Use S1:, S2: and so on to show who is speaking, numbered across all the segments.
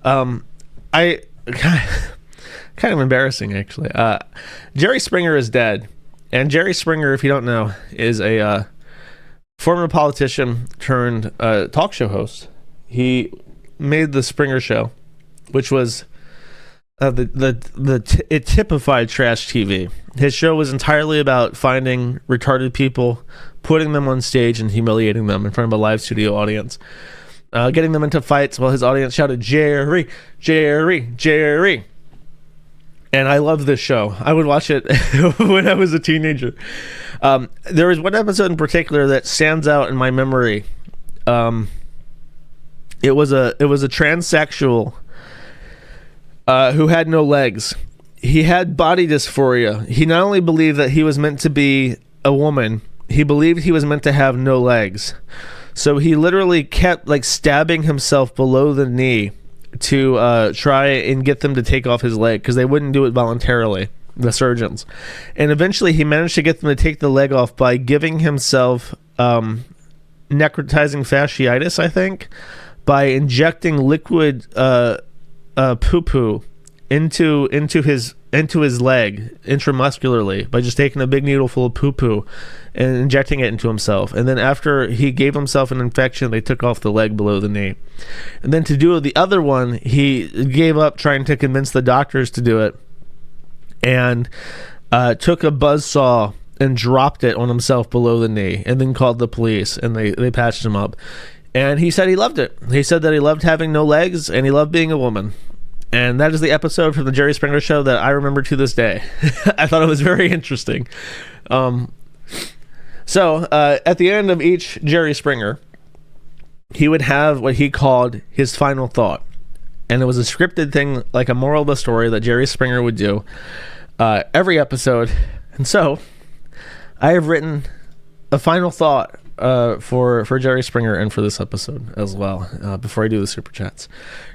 S1: I kind of embarrassing actually. Jerry Springer is dead, and Jerry Springer, if you don't know, is a former politician turned talk show host. He made the Springer Show, which was it typified trash TV. His show was entirely about finding retarded people, putting them on stage and humiliating them in front of a live studio audience, getting them into fights while his audience shouted, "Jerry, Jerry, Jerry." And I loved this show. I would watch it when I was a teenager. There was one episode in particular that stands out in my memory. It was a transsexual who had no legs. He had body dysphoria. He not only believed that he was meant to be a woman, he believed he was meant to have no legs. So he literally kept like stabbing himself below the knee to try and get them to take off his leg, because they wouldn't do it voluntarily, the surgeons. And eventually he managed to get them to take the leg off by giving himself necrotizing fasciitis, I think, by injecting liquid poo-poo into his leg intramuscularly, by just taking a big needle full of poo-poo and injecting it into himself. And then after he gave himself an infection, they took off the leg below the knee. And then to do the other one, he gave up trying to convince the doctors to do it, and took a buzzsaw and dropped it on himself below the knee, and then called the police, and they patched him up. And he said he loved it. He said that he loved having no legs, and he loved being a woman. And that is the episode from the Jerry Springer Show that I remember to this day. I thought it was very interesting. So at the end of each Jerry Springer, he would have what he called his final thought. And it was a scripted thing, like a moral of the story that Jerry Springer would do every episode. And so I have written a final thought for Jerry Springer and for this episode as well, before I do the super chats.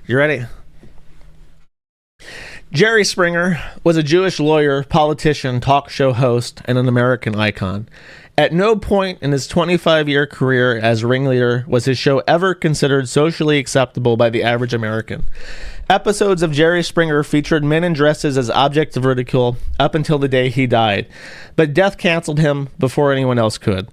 S1: You ready? Jerry Springer was a Jewish lawyer, politician, talk show host, and an American icon. At no point in his 25-year career as ringleader was his show ever considered socially acceptable by the average American. Episodes of Jerry Springer featured men in dresses as objects of ridicule up until the day he died, but death canceled him before anyone else could.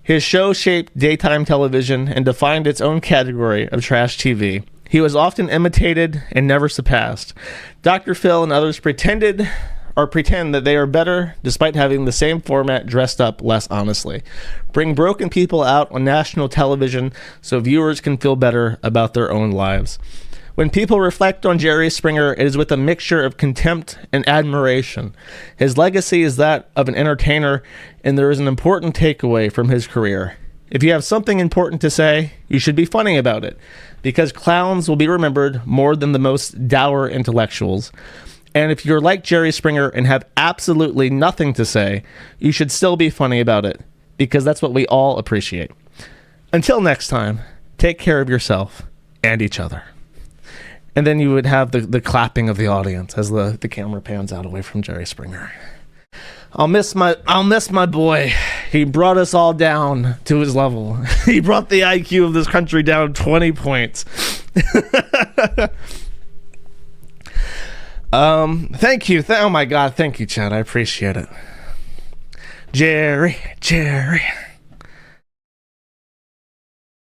S1: His show shaped daytime television and defined its own category of trash TV. He was often imitated and never surpassed. Dr. Phil and others pretend that they are better despite having the same format dressed up less honestly. Bring broken people out on national television so viewers can feel better about their own lives. When people reflect on Jerry Springer, it is with a mixture of contempt and admiration. His legacy is that of an entertainer, and there is an important takeaway from his career. If you have something important to say, you should be funny about it, because clowns will be remembered more than the most dour intellectuals. And if you're like Jerry Springer and have absolutely nothing to say, you should still be funny about it, because that's what we all appreciate. Until next time, take care of yourself and each other. And then you would have the clapping of the audience as the camera pans out away from Jerry Springer. I'll miss my boy. He brought us all down to his level. He brought the IQ of this country down 20 points. Thank you. Oh my God. Thank you, Chad. I appreciate it. Jerry.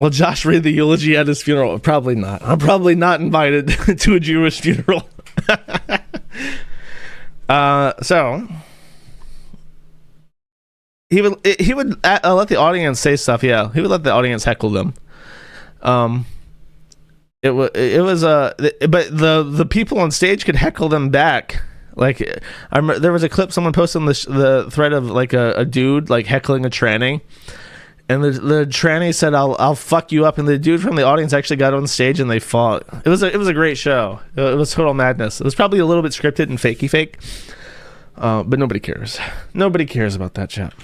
S1: Will Josh read the eulogy at his funeral? Probably not. I'm probably not invited to a Jewish funeral. So he would let the audience say stuff. Yeah, he would let the audience heckle them. It was but the people on stage could heckle them back. Like I remember there was a clip someone posted on the thread of like a dude like heckling a tranny. And the tranny said, "I'll fuck you up," and the dude from the audience actually got on stage and they fought. It was a great show. It was total madness. It was probably a little bit scripted and fakey fake, but nobody cares. Nobody cares about that chat.